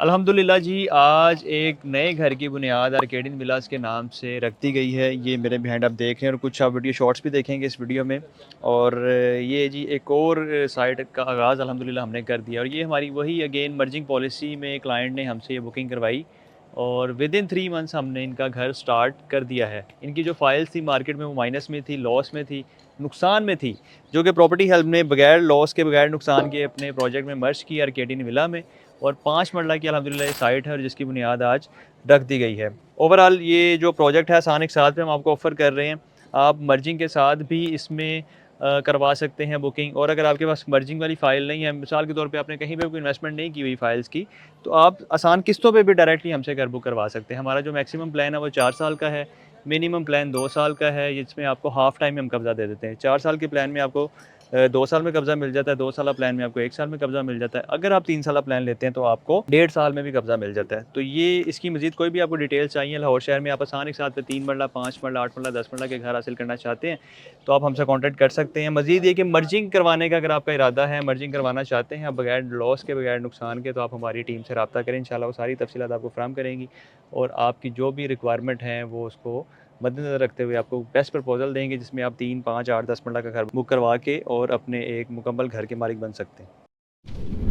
अल्हम्दुलिल्लाह जी, आज एक नए घर की बुनियाद आर्केडियन विलास के नाम से रख दी गई है। ये मेरे बिहाइंड आप देख रहे हैं और कुछ आप वीडियो शॉर्ट्स भी देखेंगे इस वीडियो में। और ये जी एक और साइट का आगाज़ अल्हम्दुलिल्लाह हमने कर दिया और ये हमारी वही अगेन मर्जिंग पॉलिसी में क्लाइंट ने हमसे ये बुकिंग करवाई और विदिन 3 मंथ्स हमने इनका घर स्टार्ट कर दिया है। इनकी जो फाइल्स थी मार्केट में वो माइनस में थी, लॉस में थी, नुकसान में थी, जो कि प्रॉपर्टी हेल्प ने बगैर लॉस के, बगैर नुकसान के अपने प्रोजेक्ट में मर्ज की आर्केडियन विला में। और 5 मरला की अल्हम्दुलिल्लाह ये साइट है और जिसकी बुनियाद आज रख दी गई है। ओवरऑल ये जो प्रोजेक्ट है आसान एक साथ में हम आपको ऑफ़र कर रहे हैं। आप मर्जिंग के साथ भी इसमें करवा सकते हैं बुकिंग। और अगर आपके पास मर्जिंग वाली फ़ाइल नहीं है, मिसाल के तौर पे आपने कहीं पे कोई इन्वेस्टमेंट नहीं की हुई फ़ाइल्स की, तो आप आसान किस्तों पे भी डायरेक्टली हमसे घर बुक करवा सकते हैं। हमारा जो मैक्सिमम प्लान है वो 4 साल का है, मिनिमम प्लान 2 साल का है, जिसमें आपको हाफ़ टाइम में हम कब्ज़ा दे देते हैं। 4 साल के प्लान में आपको 2 साल में कब्ज़ा मिल जाता है, 2 साला प्लान में आपको 1 साल में कब्ज़ा मिल जाता है। अगर आप 3 साला प्लान लेते हैं तो आपको 1.5 साल में भी कब्ज़ा मिल जाता है। तो ये इसकी मज़ीद कोई भी आपको डिटेल्स चाहिए लाहौर शहर में आप आसान एक साथ पे 3 मरला, 5 मरला, 8 मरला, 10 मरला के घर हासिल करना चाहते हैं, तो आप हमसे कॉन्टैक्ट कर सकते हैं। मज़ीद ये कि मर्जिंग करवाने का अगर आपका इरादा है, मर्जिंग करवाना चाहते हैं आप बगैर लॉस के, बगैर नुकसान के, तो आप हमारी टीम से राब्ता करें। इंशाल्लाह वो सारी तफ़सीलात आपको फ़राहम करेंगी और आपकी जो भी रिक्वायरमेंट है वो उसको मद्देनज़र रखते हुए आपको बेस्ट प्रपोज़ल देंगे, जिसमें आप 3, 5, 8, 10 मरला का घर बुक करवा के और अपने एक मुकम्मल घर के मालिक बन सकते हैं।